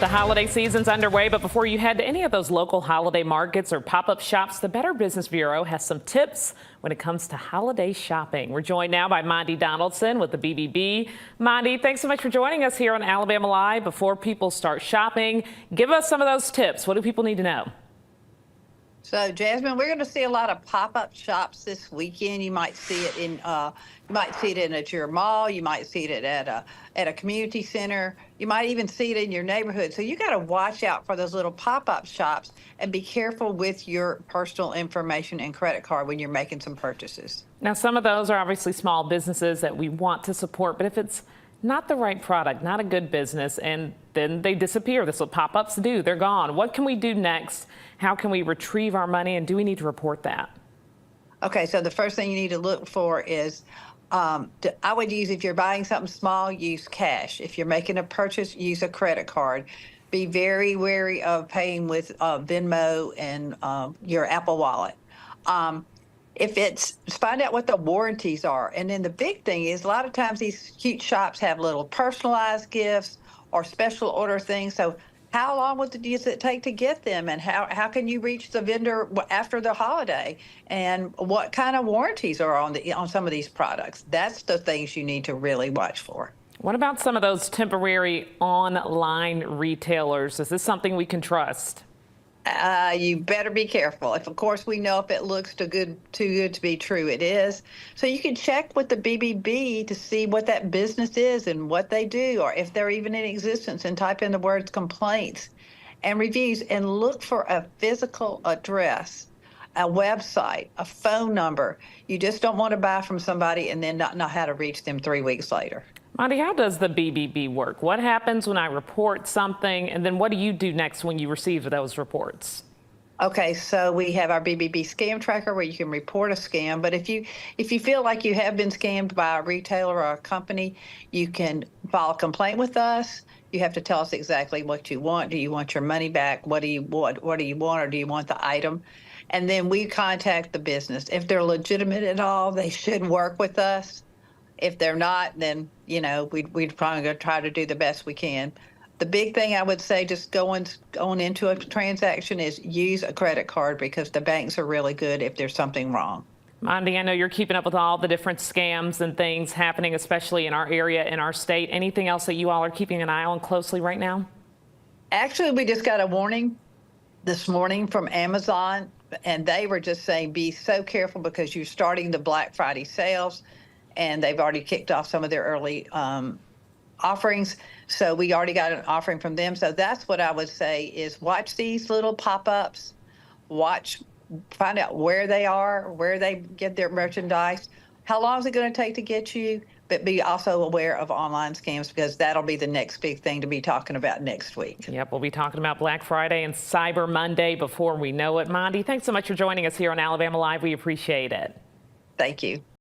The holiday season's underway, but before you head to any of those local holiday markets or pop-up shops, the Better Business Bureau has some tips when it comes to holiday shopping. We're joined now by Monty Donaldson with the BBB. Monty, thanks so much for joining us here on Alabama Live. Before people start shopping, give us some of those tips. What do people need to know? So, Jasmine, we're going to see a lot of pop-up shops this weekend. You might see it at your mall. You might see it at a community center. You might even see it in your neighborhood. So you got to watch out for those little pop-up shops and be careful with your personal information and credit card when you're making some purchases. Now, some of those are obviously small businesses that we want to support, but if it's not the right product, not a good business, and then they disappear. That's what pop-ups do. They're gone. What can we do next? How can we retrieve our money, and do we need to report that? Okay, so the first thing you need to look for is, I would use, if you're buying something small, use cash. If you're making a purchase, use a credit card. Be very wary of paying with Venmo and your Apple Wallet. Find out what the warranties are. And then the big thing is, a lot of times these cute shops have little personalized gifts or special order things. So how long does it take to get them? And how can you reach the vendor after the holiday? And what kind of warranties are on some of these products? That's the things you need to really watch for. What about some of those temporary online retailers? Is this something we can trust? You better be careful. Of course, we know if it looks too good to be true, it is. So you can check with the BBB to see what that business is and what they do, or if they're even in existence, and type in the words complaints and reviews, and look for a physical address, a website, a phone number. You just don't want to buy from somebody and then not know how to reach them 3 weeks later. Monty, how does the BBB work? What happens when I report something, and then what do you do next when you receive those reports? Okay, so we have our BBB scam tracker where you can report a scam. But if you feel like you have been scammed by a retailer or a company, you can file a complaint with us. You have to tell us exactly what you want. Do you want your money back? What do you want? What do you want, or do you want the item? And then we contact the business. If they're legitimate at all, they should work with us. If they're not, then, we'd probably gonna try to do the best we can. The big thing I would say, just going into a transaction, is use a credit card, because the banks are really good if there's something wrong. Monty, I know you're keeping up with all the different scams and things happening, especially in our area, in our state. Anything else that you all are keeping an eye on closely right now? Actually, we just got a warning this morning from Amazon, and they were just saying, be so careful because you're starting the Black Friday sales, and they've already kicked off some of their early offerings. So we already got an offering from them. So that's what I would say, is watch these little pop-ups, find out where they are, where they get their merchandise, how long is it going to take to get you, but be also aware of online scams, because that'll be the next big thing to be talking about next week. Yep, we'll be talking about Black Friday and Cyber Monday before we know it. Monty, thanks so much for joining us here on Alabama Live. We appreciate it. Thank you.